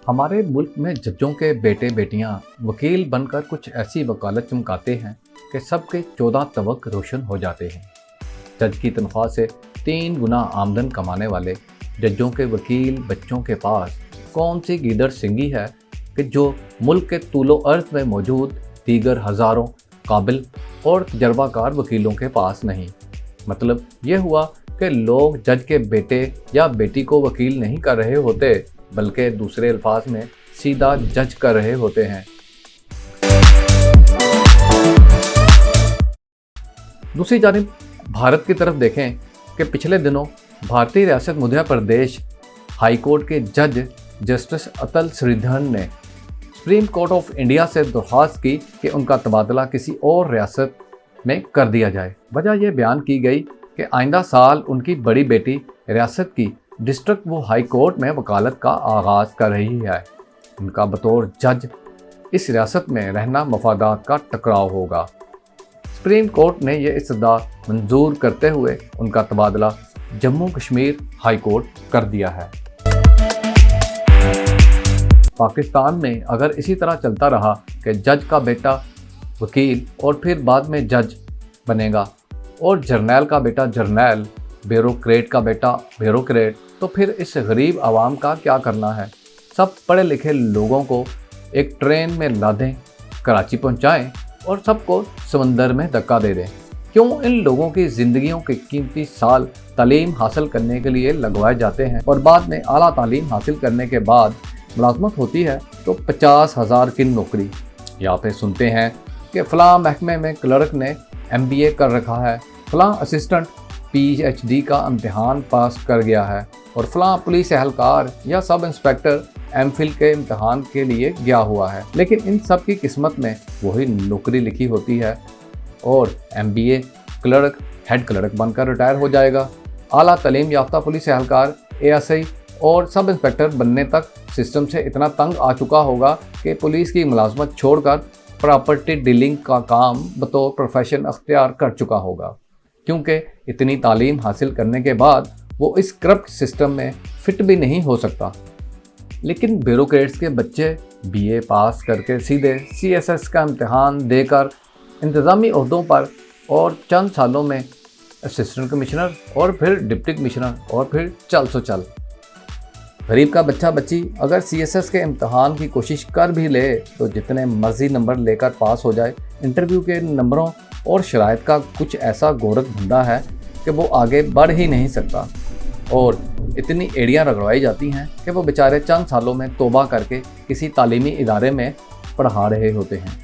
हमारे मुल्क में जजों के बेटे बेटियां वकील बनकर कुछ ऐसी वकालत चमकाते हैं कि सबके 14 तवक रोशन हो जाते हैं। जज की तनख्वाह से 3 गुना आमदन कमाने वाले जजों के वकील बच्चों के पास कौन सी गीदड़ सिंगी है कि जो मुल्क के तूलो अर्ज में मौजूद दीगर हज़ारों काबिल और तजर्बाकार वकीलों के पास नहीं। मतलब ये हुआ कि लोग जज के बेटे या बेटी को वकील नहीं कर रहे होते, बल्कि दूसरे अल्फाज में सीधा जज कर रहे होते हैं। दूसरी जानिब भारत की तरफ देखें कि पिछले दिनों भारतीय रियासत मध्य प्रदेश हाई कोर्ट के जज जस्टिस अतल श्रीधरन ने सुप्रीम कोर्ट ऑफ इंडिया से दरख्वास्त की कि उनका तबादला किसी और रियासत में कर दिया जाए। वजह यह बयान की गई कि आइंदा साल उनकी बड़ी बेटी रियासत की डिस्ट्रिक्ट व हाई कोर्ट में वकालत का आगाज़ कर रही है। उनका बतौर जज इस रियासत में रहना मफादात का टकराव होगा। सुप्रीम कोर्ट ने यह इस्तदा मंजूर करते हुए उनका तबादला जम्मू कश्मीर हाई कोर्ट कर दिया है। पाकिस्तान में अगर इसी तरह चलता रहा कि जज का बेटा वकील और फिर बाद में जज बनेगा और जर्नैल का बेटा जर्नैल, ब्यूरोक्रेट का बेटा ब्यूरोक्रेट, तो फिर इस गरीब आवाम का क्या करना है। सब पढ़े लिखे लोगों को एक ट्रेन में लादें, कराची पहुंचाएं और सबको समंदर में धक्का दे दें। क्यों इन लोगों की ज़िंदगियों के कीमती साल तालीम हासिल करने के लिए लगवाए जाते हैं और बाद में आला तालीम हासिल करने के बाद मुलाजमत होती है तो 50,000 की नौकरी। या फिर सुनते हैं कि फ़लाँ महकमे में क्लर्क ने MBA कर रखा है, फ़लाँ असिस्टेंट PhD का इम्तहान पास कर गया है और फ़लाँ पुलिस एहलकार या सब इंस्पेक्टर MPhil के इम्तहान के लिए गया हुआ है। लेकिन इन सब की किस्मत में वही नौकरी लिखी होती है और MBA क्लर्क हेड क्लर्क बनकर रिटायर हो जाएगा। आला तालीम याफ्ता पुलिस एहलकार ASI और सब इंस्पेक्टर बनने तक सिस्टम से इतना तंग आ चुका होगा कि पुलिस की मुलाजमत छोड़कर प्रॉपर्टी डीलिंग का काम बतौर प्रोफेशन अख्तियार कर चुका होगा, क्योंकि इतनी तालीम हासिल करने के बाद वो इस करप्ट सिस्टम में फिट भी नहीं हो सकता। लेकिन ब्यूरोक्रेट्स के बच्चे BA पास करके सीधे CSS का इम्तहान देकर इंतज़ामी ओहदों पर और चंद सालों में असिस्टेंट कमिश्नर और फिर डिप्टी कमिश्नर और फिर चल सो चल। गरीब का बच्चा बच्ची अगर CSS के इम्तहान की कोशिश कर भी ले तो जितने मर्जी नंबर लेकर पास हो जाए, इंटरव्यू के नंबरों और शराइत का कुछ ऐसा गोरख धंधा है कि वो आगे बढ़ ही नहीं सकता और इतनी एड़ियाँ रगड़वाई जाती हैं कि वो बेचारे चंद सालों में तौबा करके किसी तालीमी इदारे में पढ़ा रहे होते हैं।